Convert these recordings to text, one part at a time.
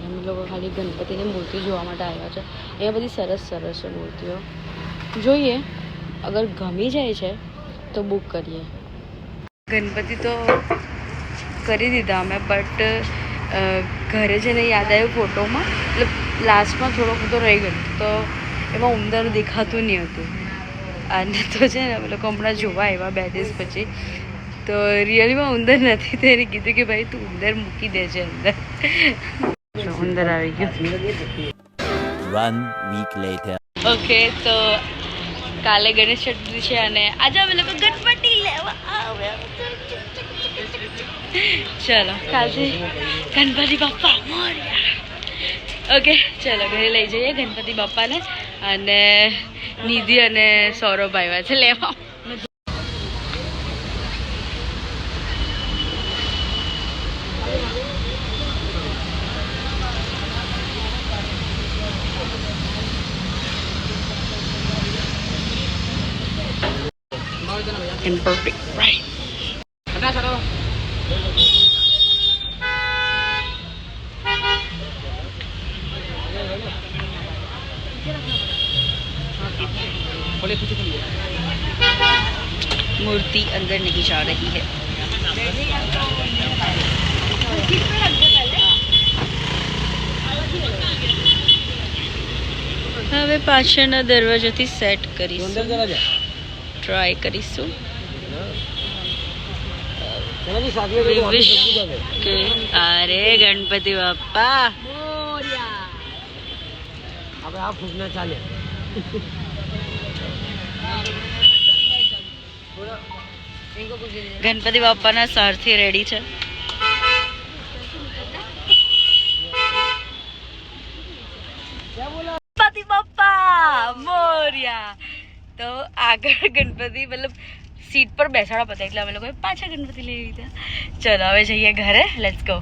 અમે લોકો ખાલી ગણપતિની મૂર્તિ જોવા માટે આવ્યા છે. અહીંયા બધી સરસ સરસ છે મૂર્તિઓ. જોઈએ અગર ગમી જાય છે તો બુક કરીએ. ગણપતિ તો કરી દીધા અમે, બટ ઘરે જઈને યાદ આવ્યું ફોટોમાં, મતલબ લાસ્ટમાં થોડો ફોટો રહી ગયો તો એમાં ઉંદર દેખાતું નહીં હતું. અને તો છે ને અમે લોકો હમણાં જોવા આવ્યા 2 દિવસ પછી, તો રિયલીમાં ઉંદર નથી. તો એને કીધું કે ભાઈ તું ઉંદર મૂકી દેજે અંદર. ઉંદર આવી ગયું. 1 week later. ઓકે, તો કાલે ગણેશ ચતુર્થી છે અને આજે અમે લોકો ગણપતિ લેવા આવ્યા. ચલો કાલથી ગણપતિ બાપ્પા મોર્યા. ઓકે ચલો ઘરે લઈ જઈએ ગણપતિ બાપ્પાને. અને નિધિ અને સૌરભ આવ્યા છે લેવા. And perfect, right? मूर्ति अंदर नहीं जा रही है. હવે પાછળના દરવાજાથી સેટ કરીશું, ટ્રાય કરીશું. અરે ગણપતિ બાપ્પા હવે આ ફૂગના ચાલે. ગણપતિ બાપ્પાના સારથી રેડી છે. ગણપતિ બાપ્પા મોર્યા. તો આગળ ગણપતિ મતલબ સીટ પર બેસાડવા પતા એટલે અમે લોકોએ પાછા ગણપતિ લઈ લીધા. ચલો હવે જઈએ ઘરે. Let's go.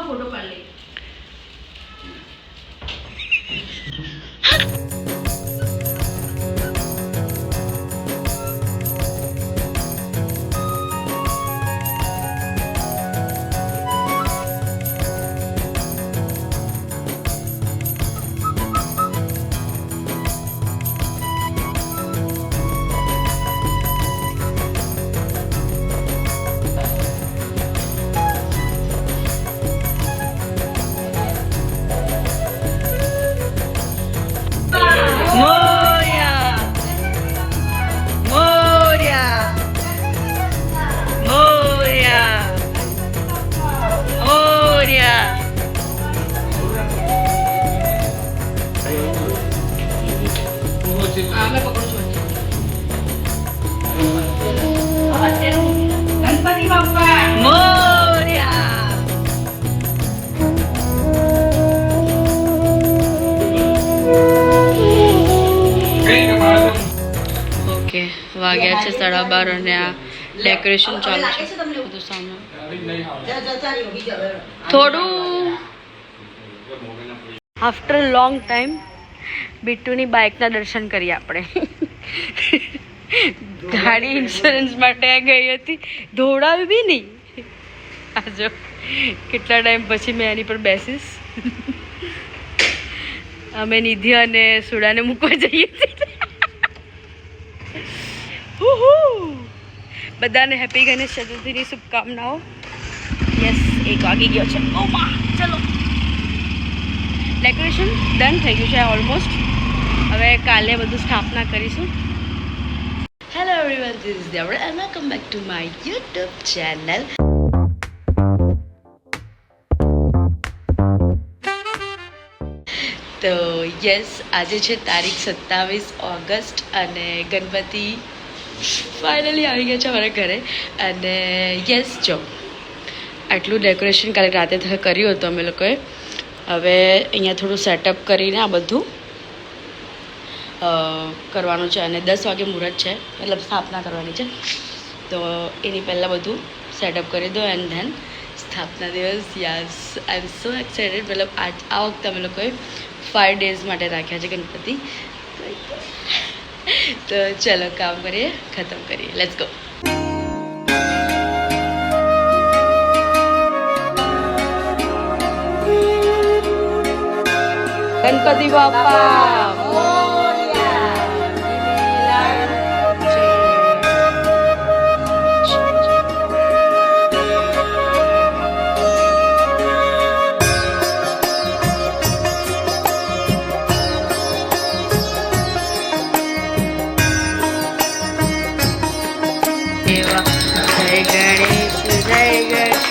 ફોટો પાડ લે. ગણપતિ બાપ્પા મોર્યા. ઓકે વાગ્યા છે 12:30 અને આ ડેકોરેશન ચાલુ છે બધું સામે. થોડું આફ્ટર લોંગ ટાઈમ બિટ્ટુની બાઇકના દર્શન કરીએ આપણે. ગાડી ઇન્સ્યોરન્સ માટે ગઈ હતી, દોડાવી બી નહીં. આ જો કેટલા ટાઈમ પછી મેં એની પર બેસીશ. અમે નિધિ અને સુડાને મૂકવા જઈએ છીએ. બધાને હેપી ગણેશ ચતુર્થીની શુભકામનાઓ. યસ 1 વાગી ગયો છે. ઓ માં ચલો ડેકોરેશન ડન થઈ ગયું છે ઓલમોસ્ટ. હવે કાલે બધું સ્થાપના કરીશું. Hello everyone, this is Deora and welcome back to my YouTube channel. તો યસ આજે છે તારીખ 27 ઓગસ્ટ અને ગણપતિ ફાઇનલી આવી ગયા છે અમારા ઘરે. અને યસ જો આટલું ડેકોરેશન કાલે રાતે કર્યું હતું અમે લોકોએ. હવે અહીંયા થોડું સેટઅપ કરીને આ બધું કરવાનું છે અને 10 વાગે મુહૂર્ત છે, મતલબ સ્થાપના કરવાની છે. તો એની પહેલાં બધું સેટઅપ કરી દો એન્ડ ધેન સ્થાપના દિવસ yes I M so excited. મતલબ આ વખતે અમે લોકોએ 5 days માટે રાખ્યા છે ગણપતિ. તો ચલો કામ કરીએ, ખતમ કરીએ. Let's go. ગણપતિ બાપા જય ગણેશ જય ગણેશ.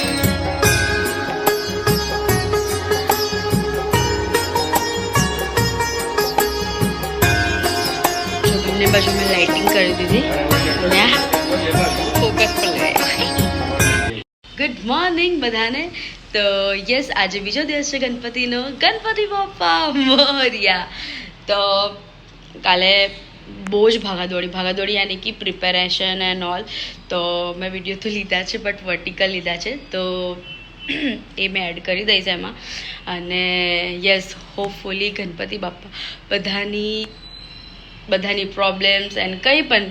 બંને બાજુ મેં લાઇટિંગ કરી દીધી ને ફોકસ પણ લગાવ્યો. ગુડ મોર્નિંગ બધાને. તો યસ આજે બીજો દિવસ છે ગણપતિનો. ગણપતિ બાપ્પા મોરયા. તો કાલે બહુ જ ભાગાદોડી યાની કે પ્રિપેરેશન એન્ડ ઓલ. તો મેં વિડીયો તો લીધા છે બટ વર્ટિકલ લીધા છે, તો એ મેં એડ કરી દઈશ એમાં. અને યસ હોપફુલી ગણપતિ બાપ્પા બધાની પ્રોબ્લેમ્સ એન્ડ કંઈ પણ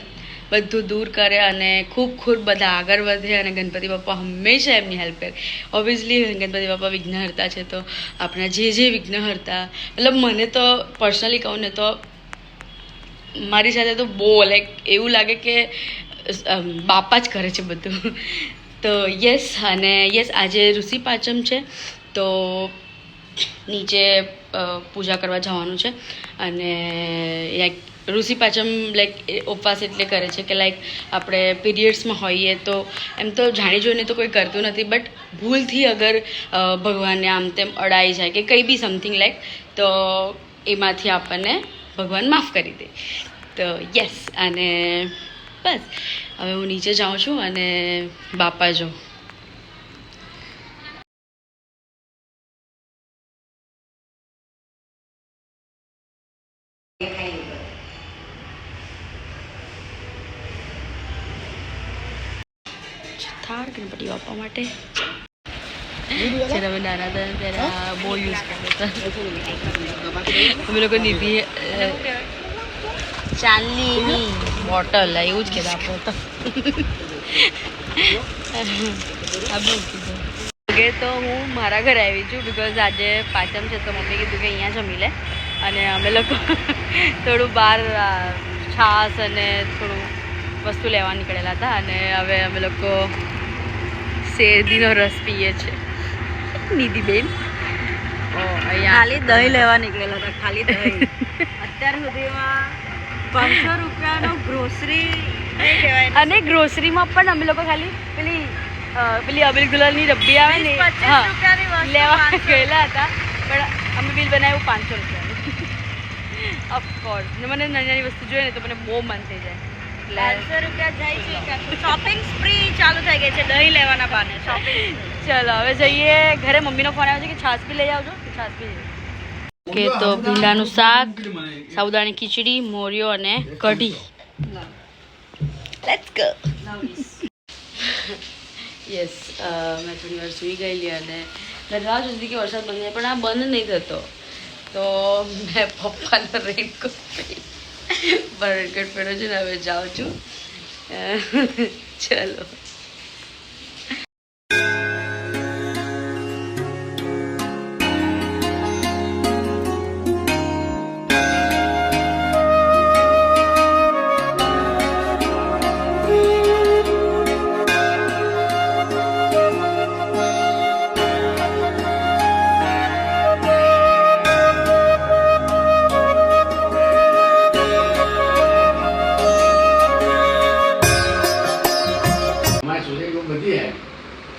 બધું દૂર કરે અને ખૂબ બધા આગળ વધે અને ગણપતિ બાપ્પા હંમેશા એમની હેલ્પ કરે. ઓબ્વિયસલી ગણપતિ બાપ્પા વિઘ્નહર્તા છે, તો આપણા જે વિઘ્નહર્તા, મતલબ મને તો પર્સનલી કહું ને તો મારી સાથે તો બહુ લાઈક એવું લાગે કે બાપા જ કરે છે બધું. તો યસ અને યસ આજે ઋષિ પાંચમ છે, તો નીચે પૂજા કરવા જવાનું છે. અને લાઈક ઋષિ પાંચમ લાઈક ઉપવાસ એટલે કરે છે કે લાઈક આપણે પીરિયડ્સમાં હોઈએ તો એમ તો જાણી જોઈને તો કોઈ કરતું નથી, બટ ભૂલથી અગર ભગવાનને આમ તેમ અડાઈ જાય કે કંઈ બી સમથિંગ લાઈક, તો એમાંથી આપણને ભગવાન માફ કરી દે. તો યસ અને બસ હવે હું નીચે જાઉં છું અને બાપા જો થાળ ગણપતિ બાપા માટે જ્યારે અમે નાના હતા ત્યારે બહુ યુઝ કરતા હતા. અમે લોકો નિધિ ચાંદીની બોટલ એવું જ કહેતા આપણે તો. ઓકે, તો હું મારા ઘરે આવી છું બિકોઝ આજે પાંચમ છે, તો મમ્મી કીધું કે અહીંયા જમી લે. અને અમે લોકો થોડું બહાર છાશ અને થોડું વસ્તુ લેવા નીકળેલા હતા. અને હવે અમે લોકો શેરડીનો રસ પીએ છીએ. નિધિબેન ખાલી દહીં લેવા નીકળેલા હતા, ખાલી દહીં. અત્યાર સુધીમાં 500 રૂપિયાનો ગ્રોસરી નહીં કહેવાય. અને ગ્રોસરીમાં પણ અમે લોકો ખાલી પેલી અબીલ ગુલાલની ડબ્બી આવે ને, હા, લેવા ગયેલા હતા. પણ અમે બિલ બનાવ્યું 500 રૂપિયાનું. ઓફકોર્સ મને નાની વસ્તુ જોઈએ ને તો મને બહુ મન થઈ જાય. 500 રૂપિયા જાય છે. શોપિંગ સ્પ્રી ચાલુ થઈ ગઈ છે દહીં લેવાના બહાને. શોપિંગ. ચલો હવે જઈએ ઘરે. મમ્મીનો ફોન આવ્યો છે કે છાશ બી લઈ આવજો. છાશ બી કે તો ભીંડાનું શાક, સાબુદાણાની ખીચડી, મોરિયો અને કઢી. Let's go. યસ મેં થોડી વાર સૂઈ ગયેલી અને રાહ જોતી કે વરસાદ બંધ થાય, પણ આ બંધ નહીં થતો. તો મેં પપ્પાનો રેનકોટ બરગટ પહેર્યો છે ને હવે જાઉં છું. ચલો.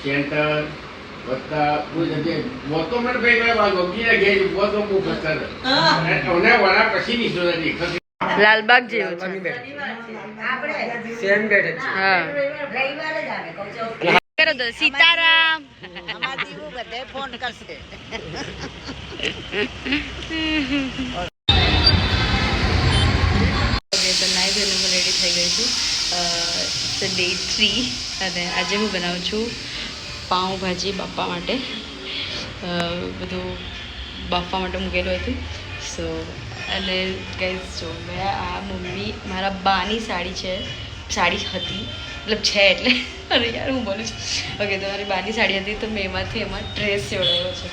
સેન્ટર વત્તા કોઈ જગ્યાએ વોતો મને કઈ કરે વાગો બીજા ઘેર વોતો બહુ ખતર અને વડા પછી ની સોસાયટી લાલબાગ જેવું છે. સેમ ડેટ છે. હા કરો તો સીતારામ. બધે ફોન કરશે. ઓકે, તો નાઈ ધોઈને હું રેડી થઈ ગઈ છું. ડે 3 અને આજે હું બનાવું છું પાઉંભાજી બાપા માટે બધું બાફવા માટે મૂકેલું હતું. સો અને ગાઈસ જો મેં આ મમ્મી મારા બાની સાડી હતી મતલબ છે એટલે અરે યાર હું બોલું છું. ઓકે તો મારી બાની સાડી હતી તો મેં એમાં ડ્રેસ સીવડાવ્યો છે.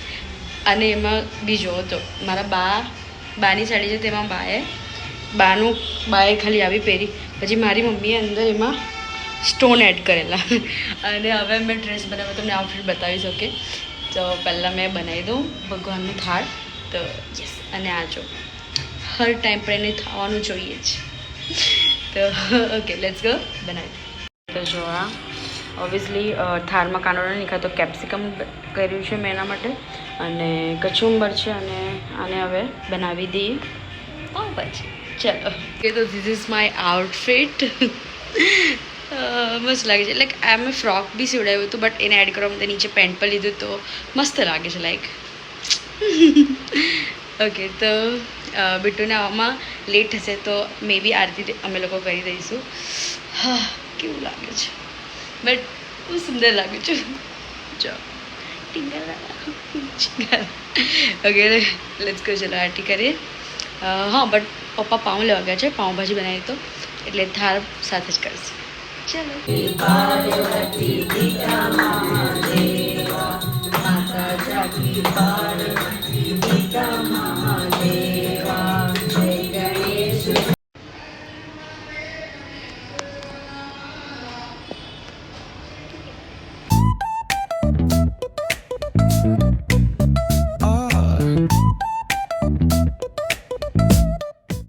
અને એમાં બીજો હતો મારા બાની સાડી છે તેમાં બાએ ખાલી આવી પહેરી, પછી મારી મમ્મીએ અંદર એમાં સ્ટોન એડ કરેલા. અને હવે મેં ડ્રેસ બનાવ્યો તમને આઉટફિટ બતાવી શકે. તો પહેલાં મેં બનાવી દઉં ભગવાનનું થાળ. તો યસ અને આ જો હર ટાઈમ પર એને થવાનું જોઈએ જ. તો ઓકે લેટ્સ ગો બનાવી. તો જો આ ઓબ્વિયસલી થાળમાં કાંદો નહીં ખાતો, કેપ્સિકમ કર્યું છે મેં એના માટે અને કચુંબર છે. અને આને હવે બનાવી દઈએ પાઉંભાજી. ચલો કે તો ધીસ ઇઝ માય આઉટફિટ. મસ્ત લાગે છે. લાઈક આ મેં ફ્રોક બી સીવડાવ્યું હતું બટ એને એડ કરવા માટે નીચે પેન્ટ પર લીધું તો મસ્ત લાગે છે લાઈક. ઓકે તો બિટ્ટુને આમાં લેટ થશે તો મે બી આરતી અમે લોકો કરી દઈશું. હા કેવું લાગે છે બટ હું સુંદર લાગું છું. જો ઓકે લેટ્સ ગો. ચલો આરતી કરીએ. હા બટ પપ્પા પાઉં લેવા ગયા છે, પાઉંભાજી બનાવી તો એટલે થાળ સાથે જ કરીશું. ચલો